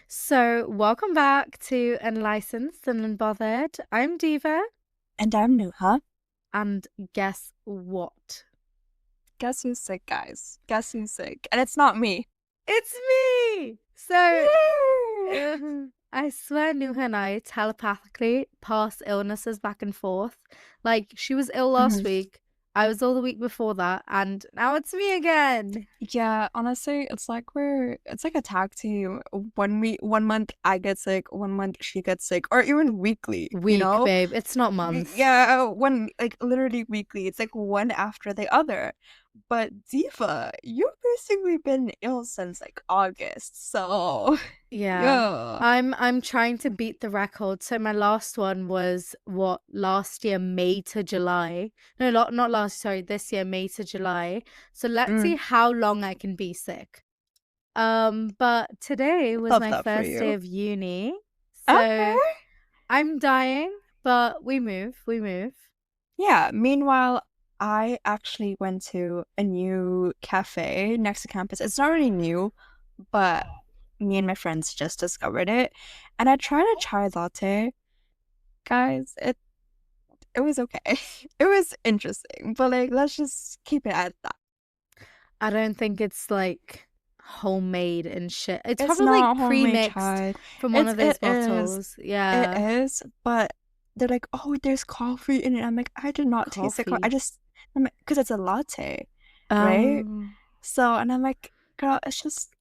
So, welcome back to Unlicensed and Unbothered. I'm Diva, And I'm new, huh? and guess what? Guess who's sick, guys? Guess who's sick? And it's not me. It's me! So, Yay! I swear Nuha and I telepathically pass illnesses back and forth. Like, she was ill last Mhm. week, I was ill the week before that, and now it's me again. Yeah, honestly, it's like a tag team. One month I get sick, one month she gets sick, or even weekly, you Week, know? babe. It's not months. Yeah, one like literally weekly. It's like one after the other. But Diva, you've basically been ill since like August, so Yeah. yeah. I'm trying to beat the record. So my last one was what last year, May to July. No, not last, sorry, this year, May to July. So let's see Mm, how long I can be sick. But today was love my that for first day you. of uni. So Okay. I'm dying, but we move. Yeah, meanwhile, I actually went to a new cafe next to campus. It's not really new, but me and my friends just discovered it. And I tried a chai latte. Guys, it was okay. It was interesting, but like let's just keep it at that. I don't think it's like homemade and shit. It's It's probably like not homemade pre-mixed chai. from one It's of those it is. bottles. It Yeah. is, but they're like, "Oh, there's coffee in it." I'm like, "I did not taste the coffee. I Coffee. just I'm like, because it's a latte, right?" Um, So, and I'm like, girl, I just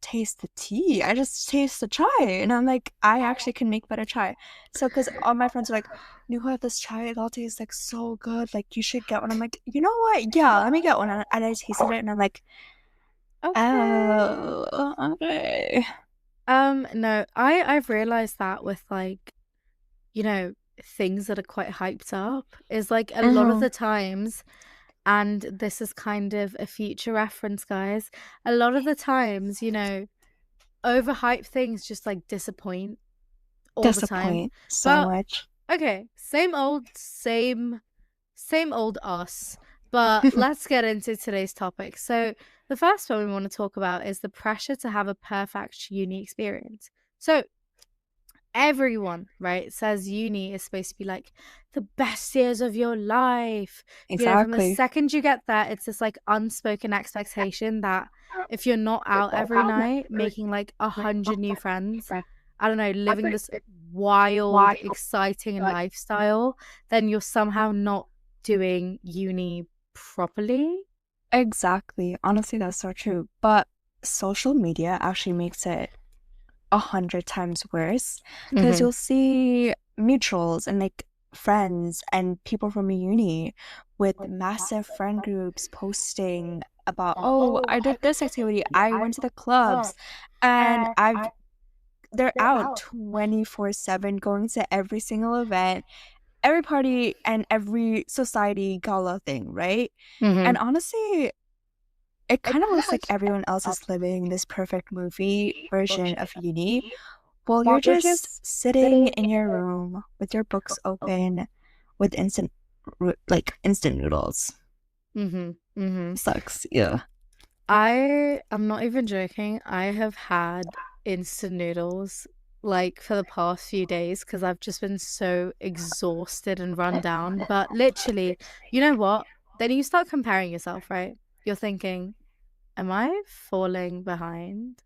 taste the tea. I just taste the chai. And I'm like, I actually can make better chai. So, because all my friends are like, you have this chai latte is like so good. Like, you should get one. I'm like, you know what? Yeah, let me get one. And I tasted it and I'm like, okay. oh, okay. No, I've realized that with like, you know, things that are quite hyped up is like a lot of Mm-hmm. the times, and this is kind of a future reference, guys. A lot of the times, overhyped things just like disappoint all the time. Disappoint so But much. okay, same old us. But let's get into today's topic. So, the first one we want to talk about is the pressure to have a perfect uni experience. So, everyone, right, says uni is supposed to be like the best years of your life. From the Exactly. second you get there, it's this like unspoken expectation that if you're not out every night making like 100 new friends, I don't know, living this wild, exciting lifestyle, then you're somehow not doing uni properly. Exactly. Honestly, that's so true. But social media actually makes it 100 times worse because Mm-hmm. you'll see mutuals and like friends and people from uni with massive friend groups posting about, oh, I did this activity, I went to the clubs, and they're out 24/7 going to every single event, every party, and every society gala thing, right? Mm-hmm. And honestly, it kind of looks like everyone else is living this perfect movie version of uni while you're just sitting in your room with your books open with instant noodles. Mm-hmm. Mm-hmm. Sucks. Yeah. I am not even joking. I have had instant noodles like for the past few days because I've just been so exhausted and run down. But literally, you know what? Then you start comparing yourself, right? You're thinking, am I falling behind?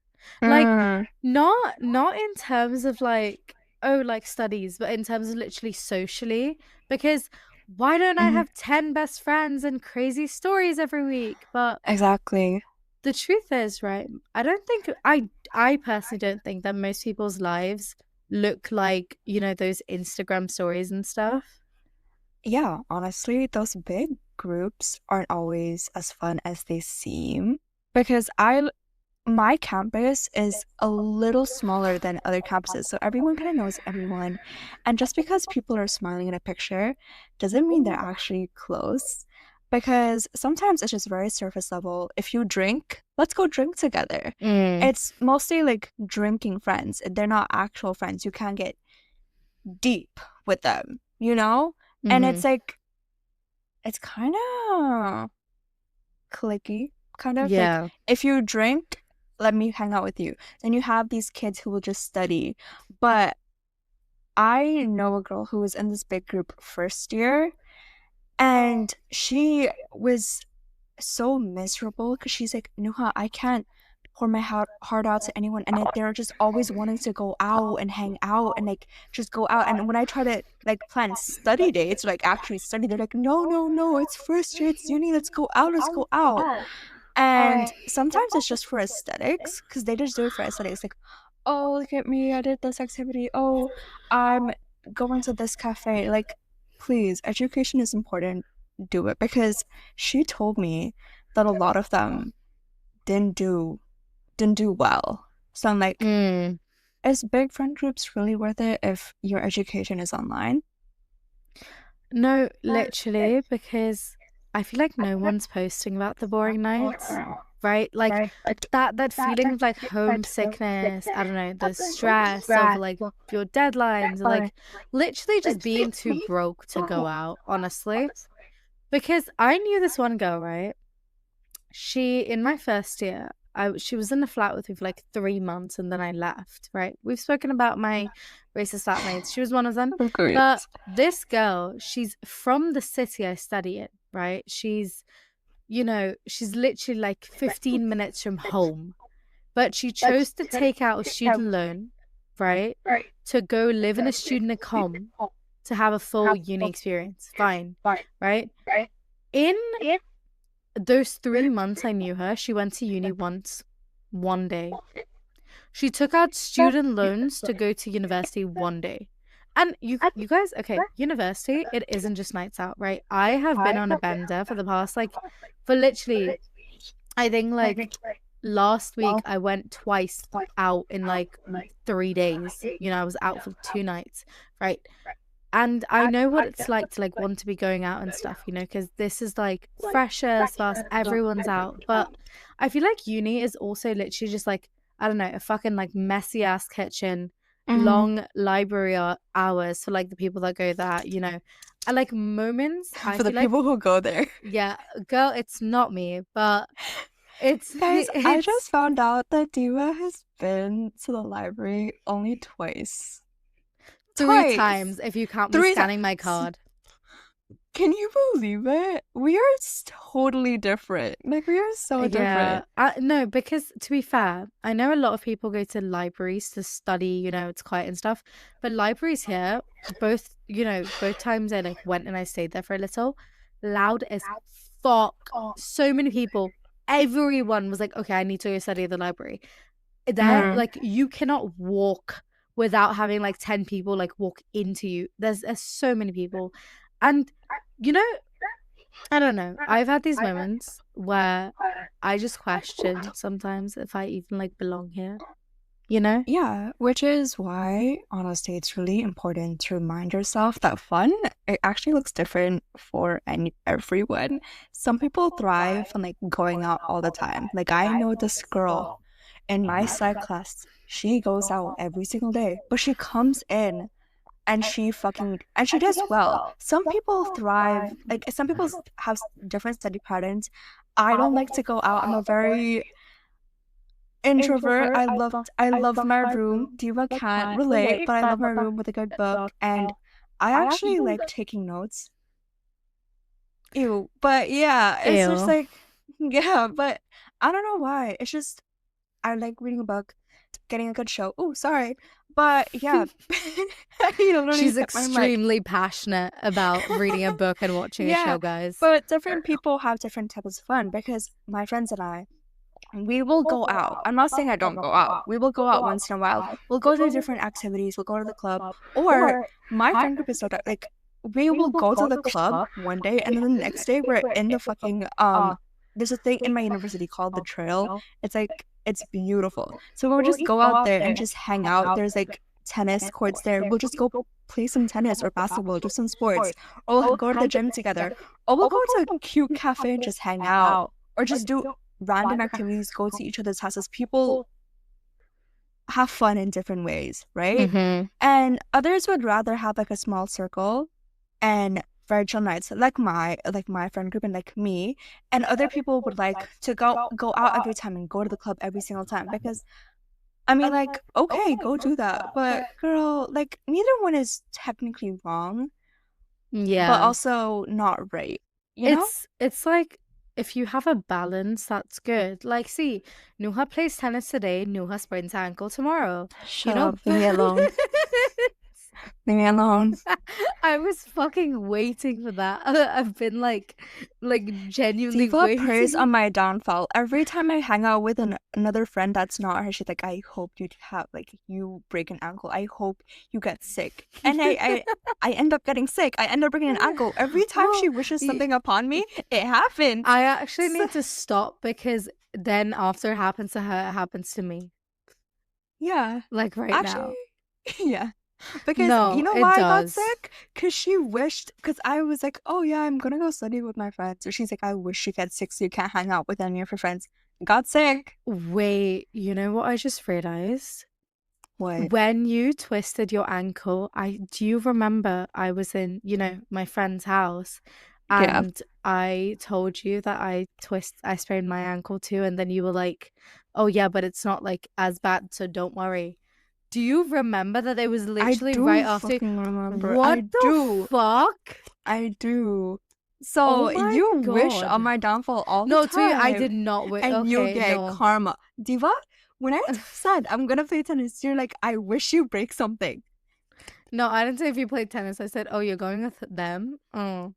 Like, Mm, not in terms of like, oh, like studies, but in terms of literally socially. Because why don't I mhm. have 10 best friends and crazy stories every week? But Exactly. the truth is, right, I don't think I personally don't think that most people's lives look like, those Instagram stories and stuff. Yeah, honestly, those big groups aren't always as fun as they seem because my campus is a little smaller than other campuses, so everyone kind of knows everyone. And just because people are smiling in a picture doesn't mean they're actually close. Because sometimes it's just very surface level. If you drink, let's go drink together. Mm. It's mostly like drinking friends. They're not actual friends. You can't get deep with them, you know? And Mm-hmm. it's like, it's kind of clicky, kind of like Yeah. if you drink. let me hang out with you. Then you have these kids who will just study. But I know a girl who was in this big group first year, and she was so miserable because she's like, Nuha, I can't pour my heart out to anyone. And they're just always wanting to go out and hang out and like just go out. And when I try to like plan study dates, like actually study, they're like, no, no, no, it's first year, it's uni, let's go out, let's go out. And sometimes it's just for aesthetics because they just do it for aesthetics. Like, oh, look at me, I did this activity. Oh, I'm going to this cafe. Like, please, education is important. Do it, because she told me that a lot of them didn't do well. So I'm like, Mm. is big friend groups really worth it if your education is online? No, literally, because I feel like no one's posting about the boring nights, right? Like that feeling of like homesickness, I don't know, the stress of like your deadlines, or like literally just being too broke to go out, honestly. Because I knew this one girl, right? She in my first year, she was in a flat with me for like 3 months and then I left, right? We've spoken about my racist flatmates. She was one of them. Of course. But this girl, she's from the city I study in, right? She's literally like 15 minutes from home. But she chose to take out a student loan, right? To go live in a student accom to have a full uni experience. Fine, right? In those 3 months I knew her, she went to uni once, one day. She took out student loans to go to university one day. And you guys, okay, university, it isn't just nights out, right? I have been on a bender for the past, like, for literally, I think, like, last week I went twice out in, like, 3 days. I was out for 2 nights, right? And I know what it's like to like want to be going out and stuff, because this is like freshers fast, everyone's out. But I feel like uni is also literally just like, I don't know, a fucking like messy ass kitchen, long library hours for like the people that go there, and like moments. I For the feel like, people who go there. yeah, girl, it's not me, but it's Guys, I it's just found out that Diva has been to the library only twice. three Twice. times if you count me Three scanning my times. card. Can you believe it? We are totally different. Like, we are so different. No, because to be fair, I know a lot of people go to libraries to study, it's quiet and stuff. But libraries here, both times I like went and I stayed there for a little, loud as fuck. So many people, everyone was like, okay, I need to go study at the library. There, like, you cannot walk without having like 10 people like walk into you. There's so many people. And I don't know. I've had these moments where I just question sometimes if I even like belong here, Yeah, which is why, honestly, it's really important to remind yourself that fun, it actually looks different for everyone. Some people thrive on like going out all the time. Like, I know this girl in my psych class, she goes out every single day, but she comes in and she does well. Some people thrive, like some people have different study patterns. I don't like to go out. I'm a very introvert. I love my room. Diva can't relate, but I love my room with a good book, and I actually like taking notes. Ew. But yeah, it's just Ew. like, yeah, but I don't know why. It's just I like reading a book, getting a good show. Oh, sorry. But yeah, She's extremely passionate about reading a book and watching a show, guys. But different people have different types of fun, because my friends and I, we will go out. I'm not saying I don't go out. We will go out once in a while. We'll go to different activities. We'll go to the club. Or my friend group is so that, like, we will go to the club one day, and then the next day we're in the fucking there's a thing in my university called the Trail. It's like, it's beautiful. So we'll just go out there and just hang out. There's like tennis courts there. We'll just go play some tennis or basketball, do some sports. Or we'll go to the gym together. Or we'll go to a cute cafe and just hang out. Or just do random activities, go to each other's houses. People have fun in different ways, right? Mm-hmm. And others would rather have like a small circle and very chill nights, like my friend group and like me, and other people would like to go out every time and go to the club every single time because I mean like okay, go do that. But girl, like neither one is technically wrong, but Yeah. also not right, you know? It's like if you have a balance, that's good. Like, see, Nuha plays tennis today, Nuha sprains her ankle tomorrow. You Shut know, up, leave me alone. Leave me alone. I was fucking waiting for that. I've been like genuinely Diva prays waiting. on my downfall. Every time I hang out with another friend that's not her, she's like, I hope you have like you break an ankle. I hope you get sick. And I end up getting sick. I end up breaking an ankle. Every time Oh, she wishes y- something upon me, it happens. I actually So, need to stop because then after it happens to her, it happens to me. yeah. Like right Actually, now. yeah. Because you No, know it why I got does. sick? Because she wished, because I was like, oh yeah, I'm gonna go study with my friends. So she's like, I wish you get sick so you can't hang out with any of your friends. Got sick. Wait, you know what I just realized? What? When you twisted your ankle, I do you remember I was in, my friend's house Yeah. and I told you that I sprained my ankle too, and then you were like, "Oh yeah, but it's not like as bad, so don't worry." Do you remember that it was I literally right do after? fucking remember. What I the do. fuck? I do. Oh So my you wish on God. my downfall all the No, to you, I time, did not wait. and you Okay, get no. karma. Diva, when I said I'm gonna play tennis, you're like, I wish you break something. No, I didn't say if you played tennis. I said, "Oh, you're going with them." Oh.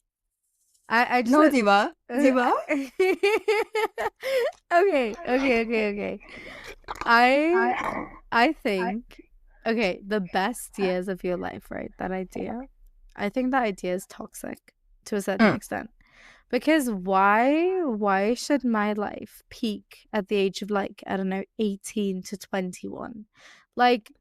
I just No, said Diva. Diva? okay, okay. I I think okay, the best years of your life, right? That idea. I think that idea is toxic to a certain Mm. extent. Because why should my life peak at the age of like, I don't know, 18 to 21? Like,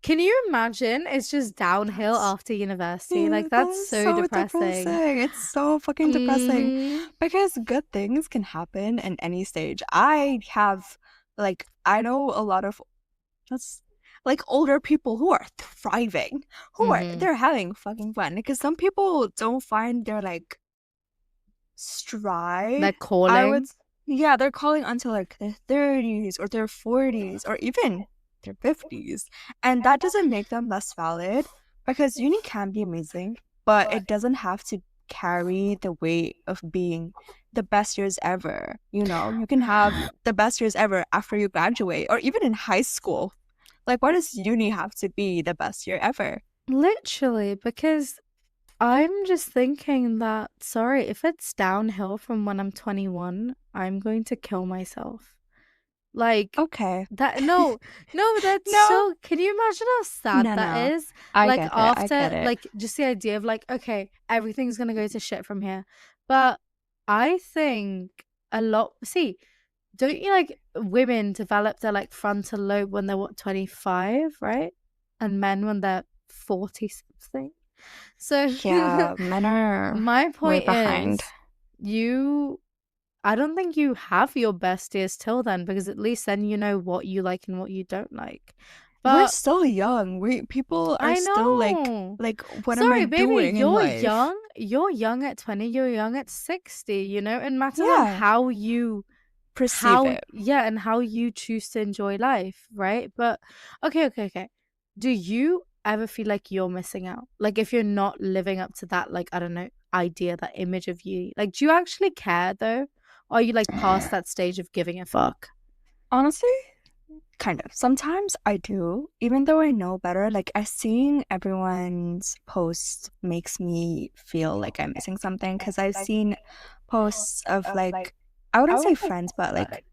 can you imagine? It's just downhill That's after university. Yeah, Like, that that's is so so depressing. depressing. It's so fucking depressing Mm-hmm. because good things can happen in any stage. I have, like, I know a lot of just like older people who are thriving, Mm-hmm. they're having fucking fun because some people don't find their like stride. Like I would, calling. yeah, they're calling until like their 30s or their 40s or even their 50s. And that doesn't make them less valid because uni can be amazing, but it doesn't have to carry the weight of being the best years ever. You know, you can have the best years ever after you graduate or even in high school. Like, why does uni have to be the best year ever? Literally, because I'm just thinking that, sorry, if it's downhill from when I'm 21, I'm going to kill myself. Like Okay. that, no, no, that's No, so, can you imagine how sad no, that no. is? I Like get it. I after, get it. like just the idea of like, okay, everything's gonna go to shit from here. But I think a lot, see, don't you like women develop their like frontal lobe when they're what, 25, right? And men when they're 40 something. So Yeah, men are my way point behind. is, you, I don't think you have your best years till then because at least then you know what you like and what you don't like. We're But still young. We people are I still know. like what am I Sorry, baby, doing in you're life? young. You're young at 20, you're young at 60, It matters on Yeah, perceive it. yeah, and how you choose to enjoy life, right? But okay. Do you ever feel like you're missing out? Like if you're not living up to that, like, I don't know, idea, that image of you. Like, do you actually care though? Or are you like past that stage of giving a fuck? Honestly, kind of. Sometimes I do, even though I know better. Like I seeing everyone's posts makes me feel like I'm missing something because I've seen posts of like I wouldn't say friends, but like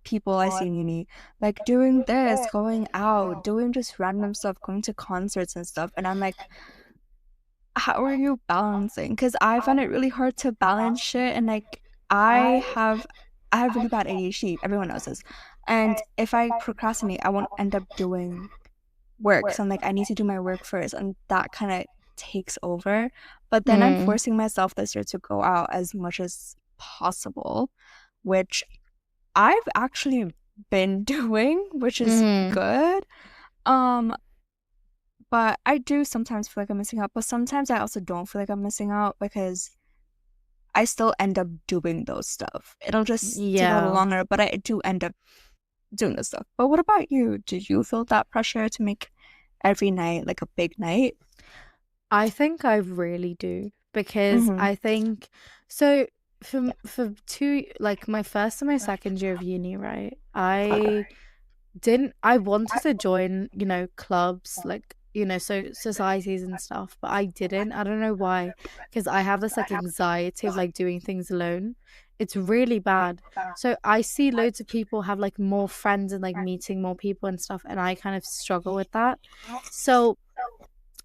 people I see in uni, like doing this, going out, doing just random stuff, going to concerts and stuff. And I'm like, how are you balancing? Because I find it really hard to balance shit. And like, I have, I have really bad ADHD. Everyone knows this. And if I procrastinate, I won't end up doing work. So I'm like, I need to do my work first. And that kind of takes over. But then I'm Mm, forcing myself this year to go out as much as possible, which I've actually been doing, which is mm, good. Um, But I do sometimes feel like I'm missing out, but sometimes I also don't feel like I'm missing out because I still end up doing those stuff. It'll just take a little Yeah. longer, but I do end up doing this stuff. But what about you? Do you feel that pressure to make every night like a big night? I think I really do because Mm-hmm. I think so for two like my first and my second year of uni, right? I wanted to join, clubs like, so societies and stuff, but I didn't. I don't know why, because I have this like anxiety of like doing things alone. It's really bad. So I see loads of people have like more friends and like meeting more people and stuff, and I kind of struggle with that. So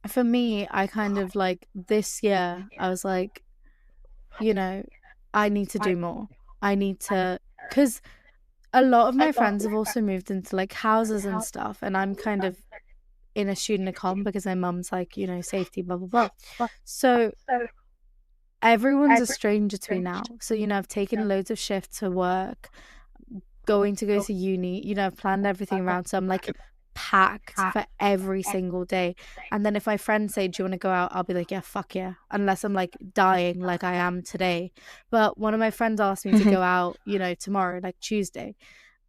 for me, I kind of like this year, I was like, you know, I need to do more. I need to, because a lot of my friends have also moved into like houses and stuff, and I'm kind of in a student account because my mum's like, safety, blah, blah, blah. So everyone's a stranger to me now. So, I've taken loads of shifts to work, going to go to uni, I've planned everything around. So I'm like packed for every single day. And then if my friends say, do you want to go out? I'll be like, yeah, fuck yeah. Unless I'm like dying like I am today. But one of my friends asked me to go out, tomorrow, like Tuesday.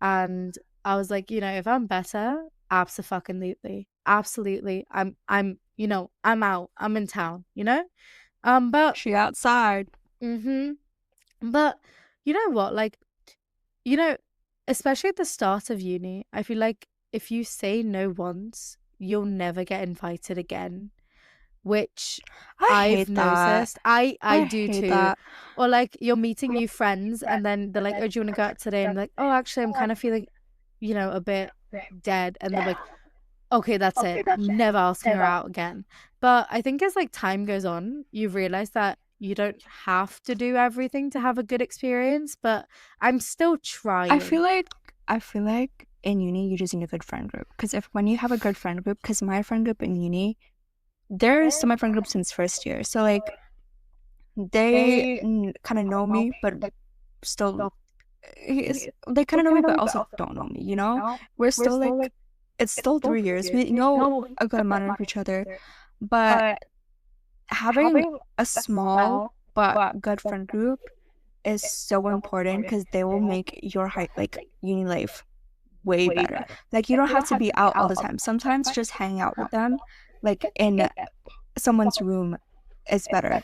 And I was like, if I'm better, absolutely. Absolutely. I'm out. I'm in town, But She outside. mm-hmm. But you know what? Like, you know, especially at the start of uni, I feel like if you say no once, you'll never get invited again, which I I've hate that. noticed. I I do hate too. that. Or like you're meeting new friends and then they're like, "Oh, do you want to go out today?" And I'm like, "Oh, actually, I'm kind of feeling, a bit dead." And they're like, "Okay, that's it. Never asking her out again." But I think as like time goes on, you realize that you don't have to do everything to have a good experience, but I'm still I feel trying. like I feel like in uni you just need a good friend group. Because if when you have a good friend group, because my friend group in uni, there's still my friend group since first year. So like they kind of know me, but still they kind of know me, but also don't know me, you know? We're still like, it's still 3 years. We know a good amount of each other, but having a small but good friend group is so important because they will make your like uni life way better. Like you don't have to be out all the time. Sometimes just hanging out with them, like in someone's room, is better.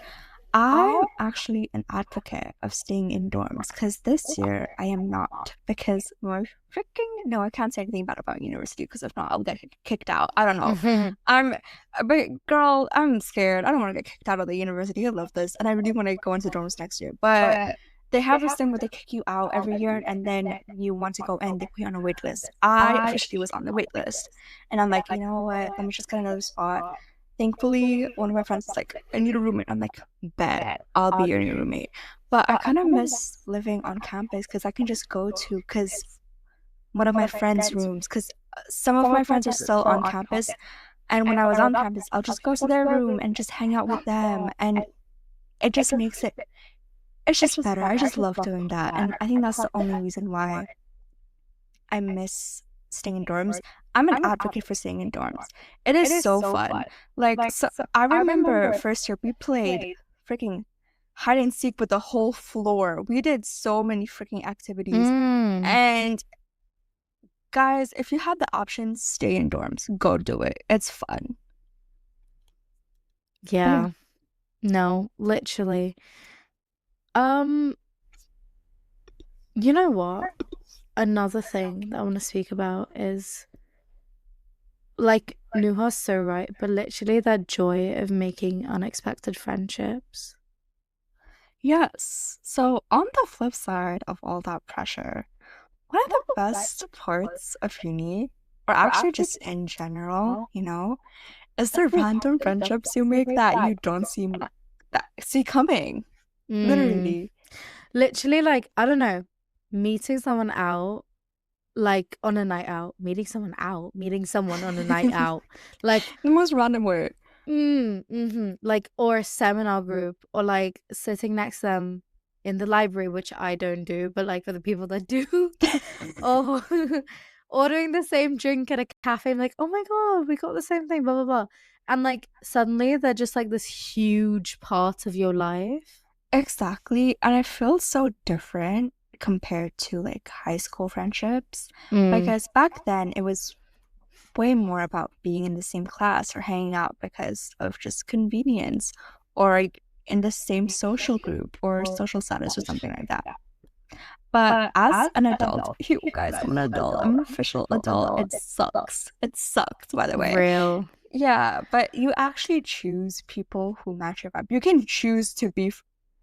I'm actually an advocate of staying in dorms because this year I am not because my freaking no, I can't say anything bad about university because if not, I'll get kicked out. I don't know. I'm, but girl, I'm scared. I don't want to get kicked out of the university. I love this, and I really want to go into dorms next year. But they have this thing where they kick you out every year, and then you want to go in, they put you on a wait list. I officially was on the wait list, and I'm like, you know what? Let me just get another spot. Thankfully, one of my friends is like, I need a roommate. I'm like, bet I'll be your new roommate. But I kind of miss living on campus because I can just go to because one of my friends' rooms because some of my friends are still on campus. And when I was on campus, I'll just go to their room and just hang out with them. And it just makes it, it's just better. I just love doing that. And I think that's the only reason why I miss staying in dorms. I'm an advocate for staying in dorms. It is so fun. Like, so I remember first year we played freaking hide and seek with the whole floor. We did so many freaking activities. Mm, And guys, if you had the option, stay in dorms. Go do it. It's fun. But yeah. yeah. No, literally. Um, you know what? Another thing that I want to speak about is like Nuha's so right, but literally that joy of making unexpected friendships. Yes. So on the flip side of all that pressure, one of the best parts of uni, or actually just in general, is the random friendships you make that you don't see coming. Mm. Literally. Literally, like, I don't know, meeting someone out, like on a night out, meeting someone on a night The out, like, most random word. like, or a seminar group, or like sitting next to them in the library, which I don't do, but like for the people that do, or ordering the same drink at a cafe. I'm like, oh my God, we got the same thing, blah, blah, blah. And like suddenly they're just like this huge part of your life. Exactly. And it feels so different compared to like high school friendships Mm, because back then it was way more about being in the same class or hanging out because of just convenience or like in the same social group or social status or something like that. But as an adult, you guys, I'm an adult, I'm an official adult. It sucks. It sucks, by the way. real. Yeah, but you actually choose people who match your vibe. You can choose to be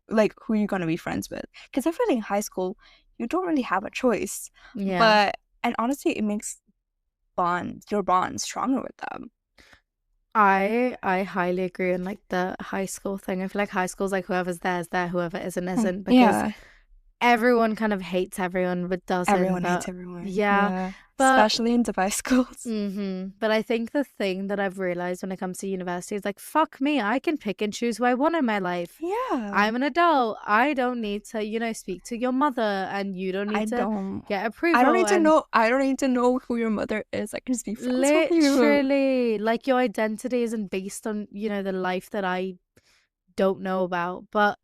like who you're gonna be friends with. Because I feel like in high school, you don't really have a choice. Yeah. But and honestly, it makes your bond stronger with them. I highly agree on like the high school thing. I feel like high school's like whoever's there is there, whoever isn't isn't, because Yeah, everyone kind of hates everyone but doesn't. everyone hates But everyone. yeah, Yeah, but especially in device schools. but I think the thing that I've realized when it comes to university is like, fuck me, I can pick and choose who I want in my life. Yeah, I'm an adult. I don't need to, speak to your mother, and you don't I need to don't. get I don't approval. need to And know. I don't need to know who your mother is. I can just be friends with you. literally, like, your identity isn't based on, the life that I don't know about. But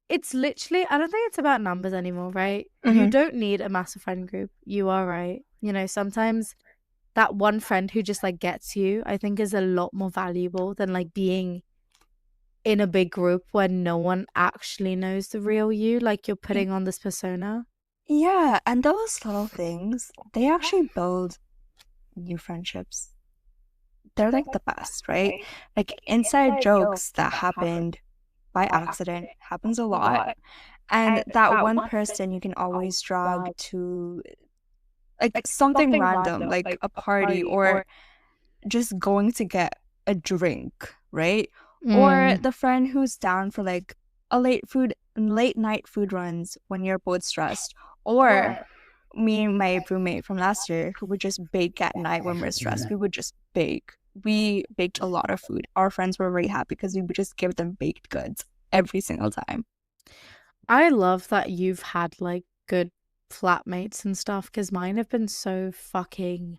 it's literally, I don't think it's about numbers anymore, right? You Hmm. don't need a massive friend group. You are right. Sometimes that one friend who just like gets you, I think is a lot more valuable than like being in a big group where no one actually knows the real you. Like you're putting on this persona. Yeah, and those little things, they actually build new friendships. They're like the best, right? Like inside jokes that happened by accident happens a lot. And that one person you can always drag to like something random, like a party or just going to get a drink, right? Or Mm. the friend who's down for like a late night food runs when you're both stressed. Or me and my roommate from last year who would just bake at night when we're stressed. We would just bake. We baked a lot of food. Our friends were very happy because we would just give them baked goods every single time. I love that you've had like good flatmates and stuff, because mine have been so fucking.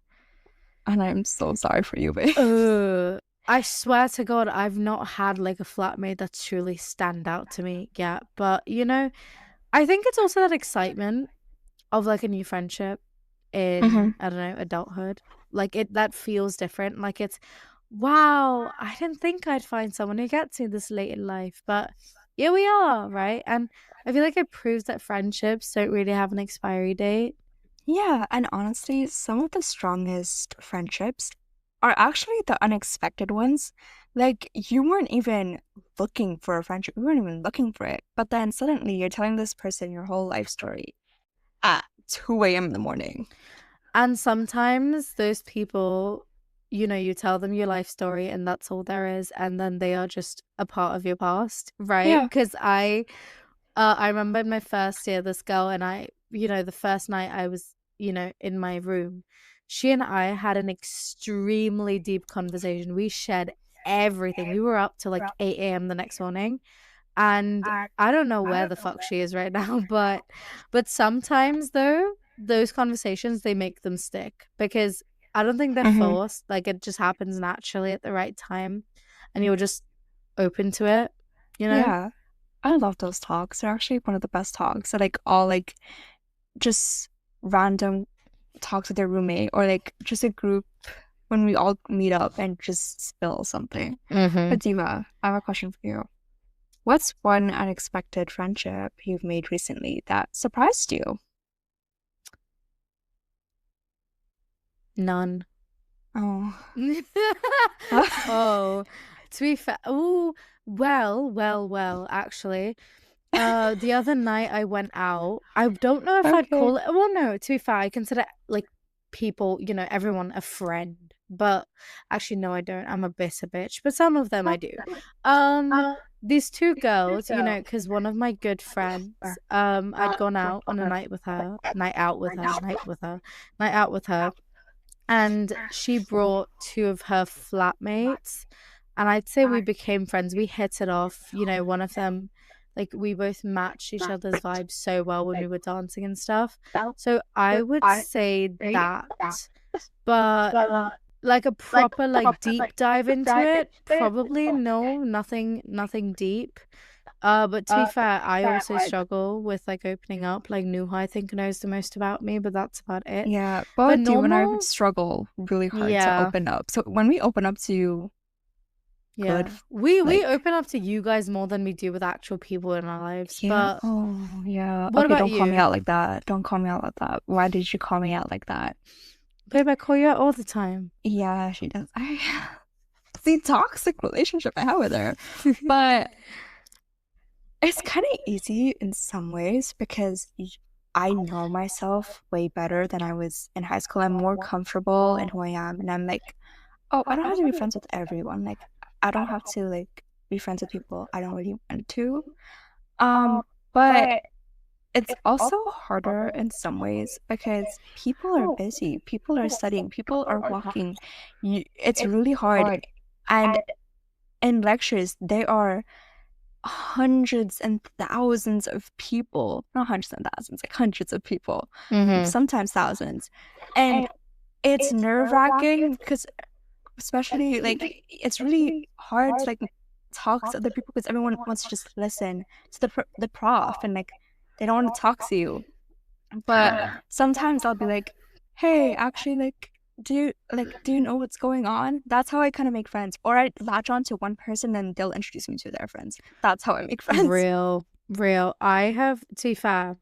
And I'm so sorry for you, babe. I swear to God, I've not had like a flatmate that's truly stand out to me yet. But I think it's also that excitement of like a new friendship Hmm. in, I don't know, adulthood. Like that feels different. Like it's, wow, I didn't think I'd find someone who gets me this late in life, but here we are, right? And I feel like it proves that friendships don't really have an expiry date. Yeah, and honestly, some of the strongest friendships are actually the unexpected ones. Like, you weren't even looking for a friendship, you weren't even looking for it. But then suddenly you're telling this person your whole life story at 2 a.m. in the morning. And sometimes those people, you tell them your life story and that's all there is, and then they are just a part of your past, right? Yeah. Because I remember in my first year, this girl and I, the first night I was, in my room, she and I had an extremely deep conversation. We shared everything. We were up till like 8 a.m. the next morning. And I don't know where the fuck she is right now, but sometimes though, those conversations, they make them stick, because I don't think they're Hmm. forced. Like it just happens naturally at the right time, and you're just open to it, you know? Yeah. I love those talks. They're actually one of the best talks. They're like all like just random talks with their roommate or like just a group when we all meet up and just spill something. Mm-hmm. But Diva, I have a question for you. What's one unexpected friendship you've made recently that surprised you? None. Oh. Oh, to be fair, oh, well, actually. The other night I went out. I don't know if I'd Okay. call it. Well, no, to be fair, I consider like people, everyone a friend. But actually, no, I don't. I'm a bit a bitch, but some of them I do. Um, these two girls, because one of my good friends, I'd gone out on a night out with her, night out with her, and she brought two of her flatmates, and I'd say we became friends. We hit it off. One of them like we both matched each other's vibes so well when we were dancing and stuff. So I would say that, but like a proper like deep dive into it, probably no, nothing deep. But to be fair, I also struggle with like opening up. Like Nuha, I think knows the most about me, but that's about it. Yeah, But both you and I would normal, struggle really hard to yeah, open up. So when we open up to you, good, yeah. We like, open up to you guys more than we do with actual people in our lives. yeah, But oh, yeah. what Okay, about don't call me you? out like that. Don't call me out like that. Why did you call me out like that? Babe, I call you out all the time. Yeah, she does. I see toxic relationship I have with her. But it's kind of easy in some ways because I know myself way better than I was in high school. I'm more comfortable in who I am, and I'm like, oh, I don't have to be friends with everyone. Like, I don't have to like be friends with people I don't really want to. Um, but it's also harder in some ways because people are busy, people are studying, people are walking. It's really hard. And in lectures, there are hundreds and thousands of people, not hundreds and thousands, like hundreds of people, Mm-hmm. sometimes thousands. And it's nerve-wracking because especially like it's really hard to like talk to other people because everyone wants to just listen to the prof and like they don't want to talk to you. But sometimes I'll be like, hey, actually, like, do you know what's going on? That's how I kind of make friends. Or I latch on to one person and they'll introduce me to their friends. That's how I make friends. Real, real. I have, to be fair,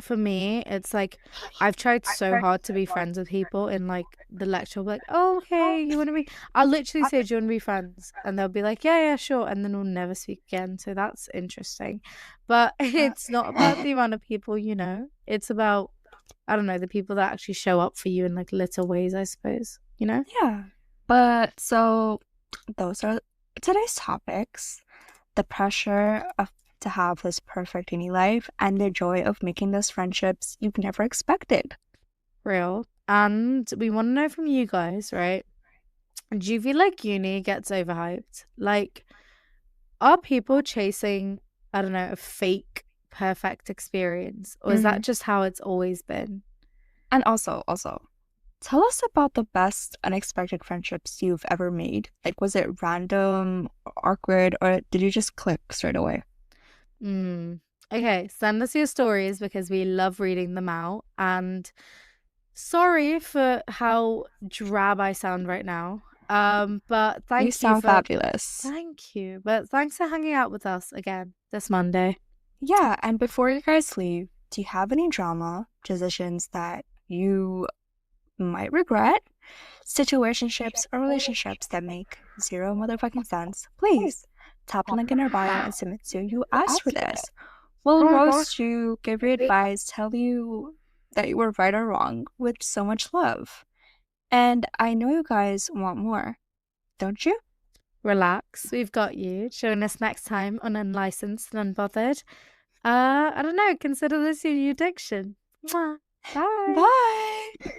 for me, it's like I've tried so hard to be friends with people in like the lecture. I'll be like, oh, hey, you want to be? I'll literally say, do you want to be friends? And they'll be like, yeah, yeah, sure. And then we'll never speak again. So that's interesting. But it's not about the amount of people, you know, it's about, I don't know, the people that actually show up for you in like little ways, I suppose, you know? Yeah. But so those are today's topics. The pressure of to have this perfect uni life and the joy of making those friendships you've never expected. Real. And we want to know from you guys, right? Do you feel like uni gets overhyped? Like, are people chasing, I don't know, a fake perfect experience? Or is that Mhm. just how it's always been? And also, tell us about the best unexpected friendships you've ever made. Like, was it random, awkward, or did you just click straight away? Mm. Okay, send us your stories because we love reading them out. And sorry for how drab I sound right now. But You thank you sound for fabulous. thank you. But thanks for hanging out with us again this Monday. Yeah, and before you guys leave, do you have any drama decisions that you might regret? Situationships or relationships that make zero motherfucking sense? Please tap the link in our bio and submit to you asked for this. We'll roast you, give you advice, tell you that you were right or wrong with so much love. And I know you guys want more, don't you? Relax, we've got you. Join us next time on Unlicensed and Unbothered. I don't know, consider this your new addiction. Mwah. Bye. Bye!